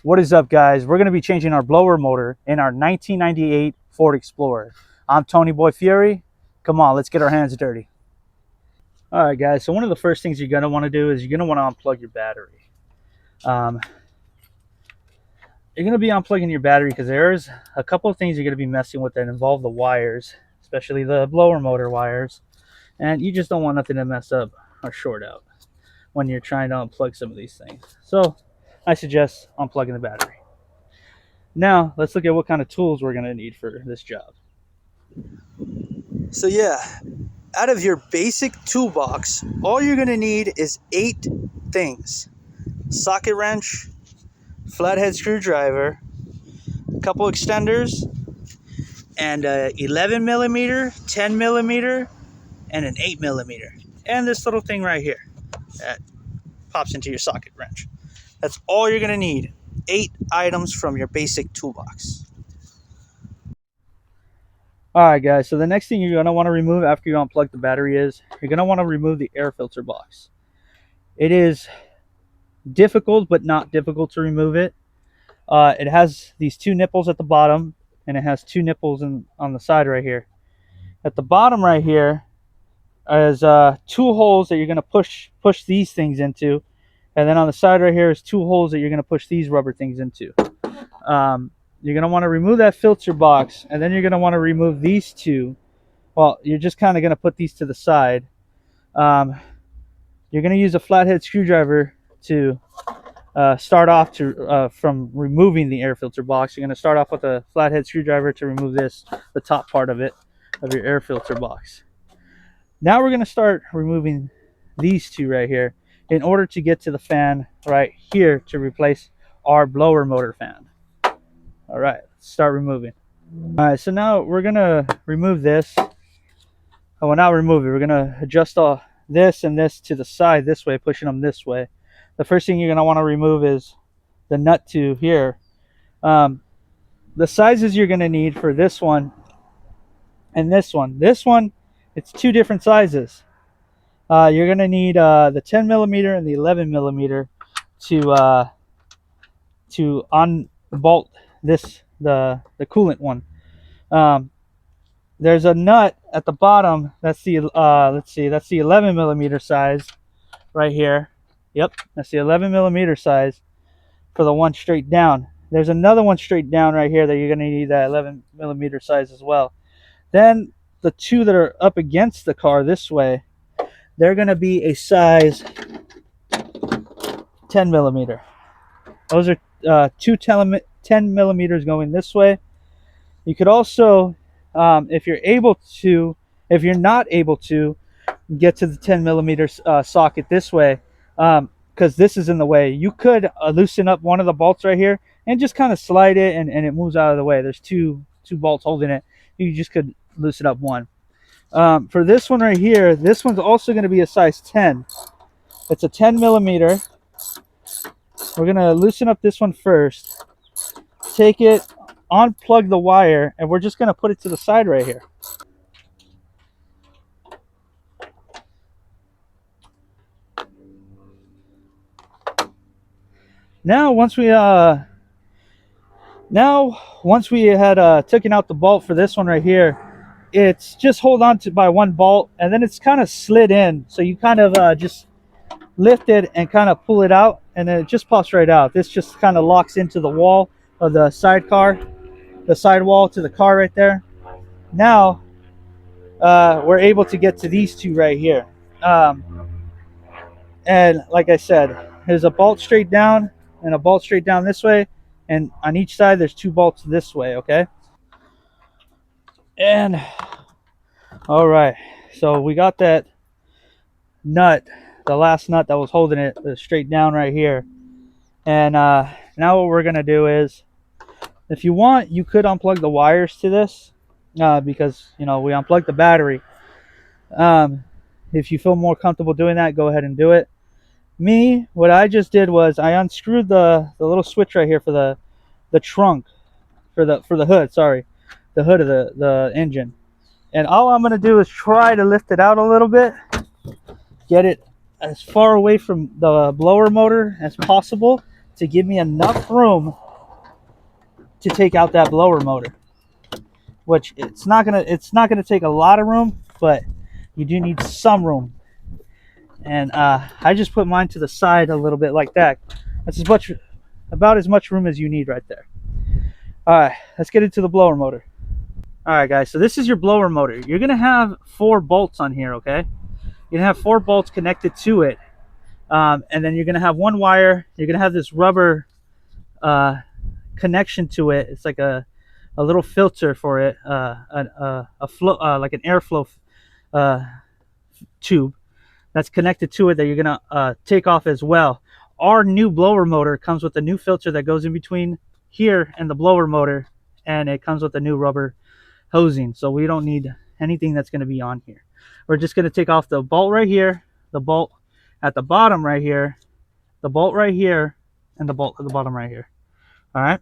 What is up, guys? We're going to be changing our blower motor in our 1998 Ford Explorer. I'm Tony Boy Fury. Come on, let's get our hands dirty. All right, guys, so one of the first things you're going to want to do is you're going to want to unplug your battery. You're going to be unplugging your battery because there's a couple of things you're going to be messing with that involve the wires, especially the blower motor wires, and you just don't want nothing to mess up or short out when you're trying to unplug some of these things. So I suggest unplugging the battery. Now let's look at what kind of tools we're going to need for this job. So yeah, out of your basic toolbox, all you're going to need is 8 things: socket wrench, flathead screwdriver, a couple extenders, and a 11 millimeter, 10 millimeter, and an 8 millimeter, and this little thing right here that pops into your socket wrench. That's all you're going to need. 8 items from your basic toolbox. Alright, guys, so the next thing you're going to want to remove after you unplug the battery is you're going to want to remove the air filter box. It is difficult, but not difficult to remove it. It has these 2 nipples at the bottom, and it has 2 nipples on the side right here. At the bottom right here is 2 holes that you're going to push these things into, and then on the side right here is 2 holes that you're going to push these rubber things into. You're going to want to remove that filter box, and then you're going to want to remove these 2. Well, you're just kind of going to put these to the side. You're going to use a flathead screwdriver to start off from removing the air filter box. You're going to start off with a flathead screwdriver to remove the top part of your air filter box. Now we're going to start removing these 2 right here in order to get to the fan right here to replace our blower motor fan. All right, let's start removing. All right, so now we're going to remove this. Oh, well, not remove it. We're going to adjust all this and this to the side this way, pushing them this way. The first thing you're going to want to remove is the nut tube here. The sizes you're going to need for this one and this one. This one, it's 2 different sizes. You're going to need the 10 millimeter and the 11 millimeter to unbolt the coolant one. There's a nut at the bottom. That's the that's the 11 millimeter size right here. Yep, that's the 11 millimeter size for the one straight down. There's another one straight down right here that you're going to need that 11 millimeter size as well. Then the 2 that are up against the car this way, they're going to be a size 10 millimeter. Those are 10 millimeters going this way. You could also, if you're not able to get to the 10 millimeter socket this way, because this is in the way, you could loosen up one of the bolts right here and just kind of slide it, and it moves out of the way. There's two bolts holding it. You just could loosen up one. For this one right here, this one's also going to be a size 10. It's a 10 millimeter. We're going to loosen up this one first. Take it, unplug the wire, and we're just going to put it to the side right here. Now once we had taken out the bolt for this one right here, it's just hold on to by one bolt, and then it's kind of slid in, so you kind of just lift it and kind of pull it out, and then it just pops right out. This just kind of locks into the wall of the sidewall to the car right there. Now we're able to get to these 2 right here, and like I said, there's a bolt straight down and a bolt straight down this way, and on each side there's 2 bolts this way. Okay, and all right, so we got that nut, the last nut that was holding it straight down right here. And now what we're gonna do is, if you want, you could unplug the wires to this, because we unplugged the battery. If you feel more comfortable doing that, go ahead and do it. Me, what I just did was I unscrewed the little switch right here for the trunk, for the hood, sorry, the hood of the engine. And all I'm going to do is try to lift it out a little bit, get it as far away from the blower motor as possible, to give me enough room to take out that blower motor, which it's not gonna take a lot of room, but you do need some room. And I just put mine to the side a little bit like that. That's about as much room as you need right there. All right, let's get into the blower motor. All right, guys, so this is your blower motor. You're gonna have 4 bolts on here, okay? You're gonna have 4 bolts connected to it, and then you're gonna have 1 wire. You're gonna have this rubber connection to it. It's like a little filter for it, a flow, like an airflow tube that's connected to it that you're gonna take off as well. Our new blower motor comes with a new filter that goes in between here and the blower motor, and it comes with a new rubber hosing, so we don't need anything that's going to be on here. We're just going to take off the bolt right here, the bolt at the bottom right here, the bolt right here, and the bolt at the bottom right here. All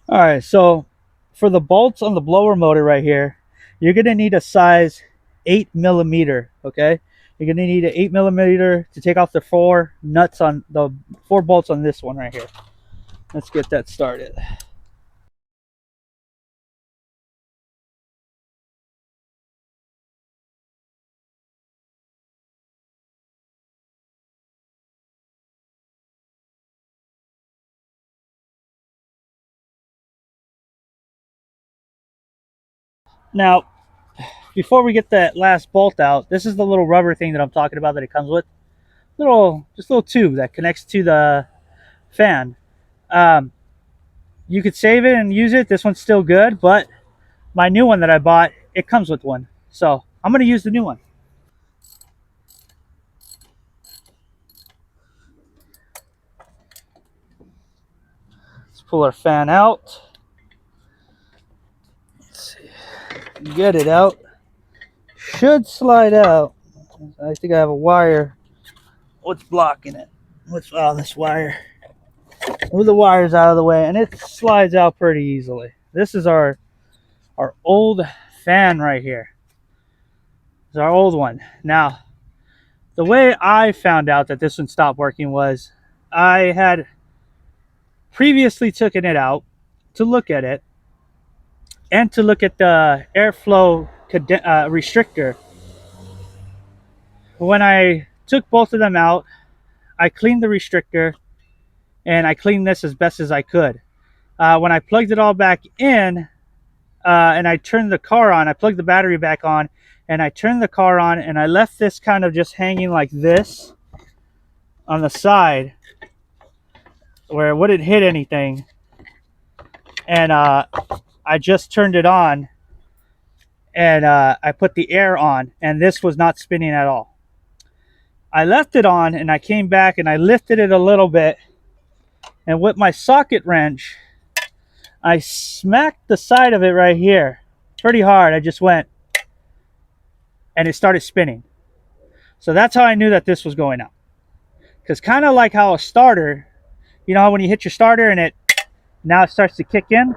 right, so for the bolts on the blower motor right here, you're going to need a size 8mm. Okay, you're going to need an 8mm to take off the 4 nuts on the 4 bolts on this one right here. Let's get that started. Now, before we get that last bolt out, this is the little rubber thing that I'm talking about that it comes with. Just a little tube that connects to the fan. You could save it and use it. This one's still good, but my new one that I bought, it comes with one. So I'm going to use the new one. Let's pull our fan out. Let's see. Get it out. Should slide out. I think I have a wire. What's blocking it? This wire? Move the wires out of the way, and it slides out pretty easily. This is our old fan right here. This is our old one. Now, the way I found out that this one stopped working was I had previously taken it out to look at it and to look at the airflow restrictor. When I took both of them out, I cleaned the restrictor and I cleaned this as best as I could. When I plugged it all back in and I turned the car on, I plugged the battery back on and I turned the car on, and I left this kind of just hanging like this on the side where it wouldn't hit anything. And I just turned it on and I put the air on, and this was not spinning at all. I left it on and I came back and I lifted it a little bit, and with my socket wrench I smacked the side of it right here pretty hard. I just went, and it started spinning. So that's how I knew that this was going out. Because kind of like how a starter, you know how when you hit your starter and it now it starts to kick in,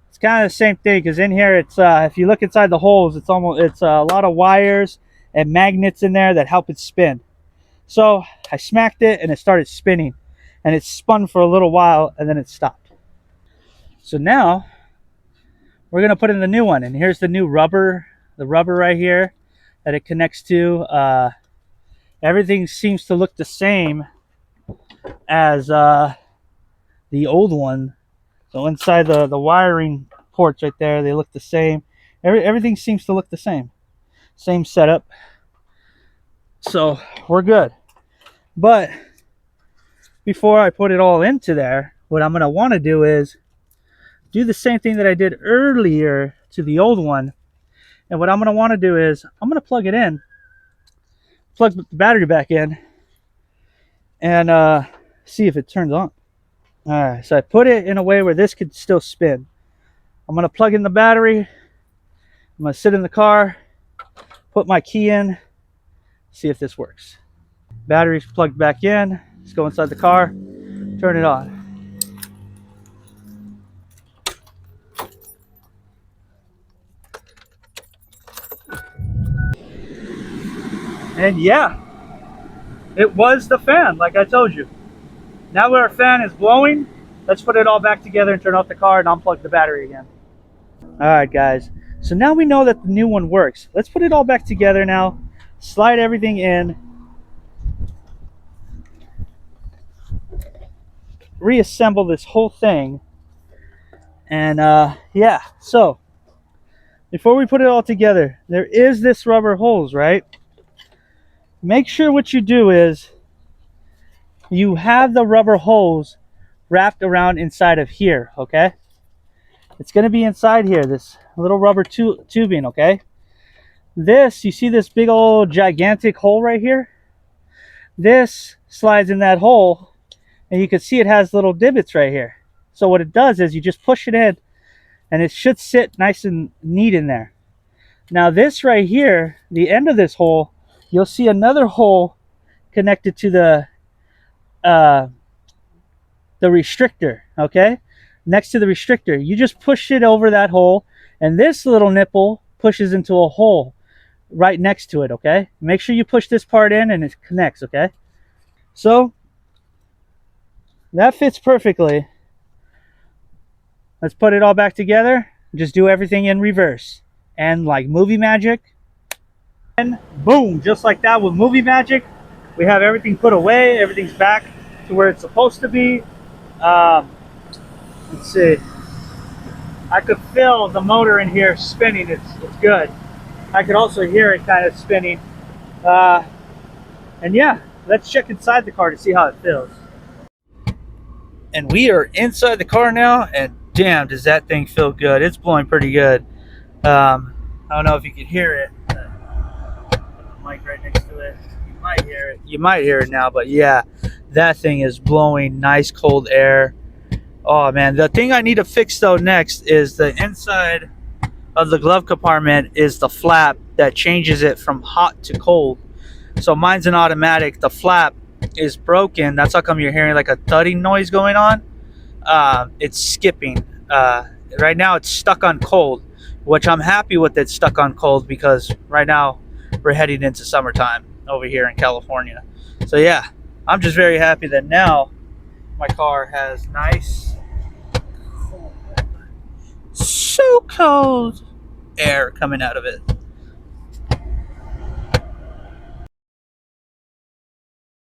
it's kind of the same thing. Because in here, it's if you look inside the holes, it's a lot of wires and magnets in there that help it spin. So I smacked it and it started spinning, and it spun for a little while and then it stopped. So now we're gonna put in the new one, and here's the new rubber, the rubber right here that it connects to. Everything seems to look the same as the old one. So inside the wiring ports right there, they look the same. Everything seems to look the same. Same setup. So we're good. But before I put it all into there, what I'm going to want to do is do the same thing that I did earlier to the old one. And what I'm going to want to do is I'm going to plug it in, plug the battery back in, and see if it turns on. All right, so I put it in a way where this could still spin. I'm going to plug in the battery. I'm going to sit in the car, put my key in, see if this works. Battery's plugged back in. Let's go inside the car, turn it on. And yeah, it was the fan, like I told you. Now that our fan is blowing, let's put it all back together and turn off the car and unplug the battery again. Alright guys, so now we know that the new one works. Let's put it all back together now, slide everything in, reassemble this whole thing, and yeah, so before we put it all together, there is this rubber hose, right? Make sure what you do is you have the rubber hose wrapped around inside of here, okay? It's going to be inside here, this little rubber tubing, okay? This, you see this big old gigantic hole right here? This slides in that hole, and you can see it has little divots right here. So what it does is you just push it in, and it should sit nice and neat in there. Now this right here, the end of this hole, you'll see another hole connected to the restrictor, okay? Next to the restrictor, you just push it over that hole, and this little nipple pushes into a hole right next to it, okay? Make sure you push this part in and it connects, okay? So that fits perfectly. Let's put it all back together. Just do everything in reverse. And like movie magic, and boom, just like that with movie magic, we have everything put away. Everything's back to where it's supposed to be. Let's see. I could feel the motor in here spinning. It's good. I could also hear it kind of spinning. And yeah, let's check inside the car to see how it feels. And we are inside the car now, and damn, does that thing feel good. It's blowing pretty good. I don't know if you can hear it. Put the mic right next to it. You might hear it. You might hear it now, but yeah, that thing is blowing nice cold air. Oh man, the thing I need to fix though next is the inside of the glove compartment is the flap that changes it from hot to cold. So mine's an automatic. The flap is broken. That's how come you're hearing like a thudding noise going on. It's skipping. Right now it's stuck on cold, which I'm happy with it stuck on cold because right now we're heading into summertime over here in California. So yeah, I'm just very happy that now my car has nice, so cold air coming out of it.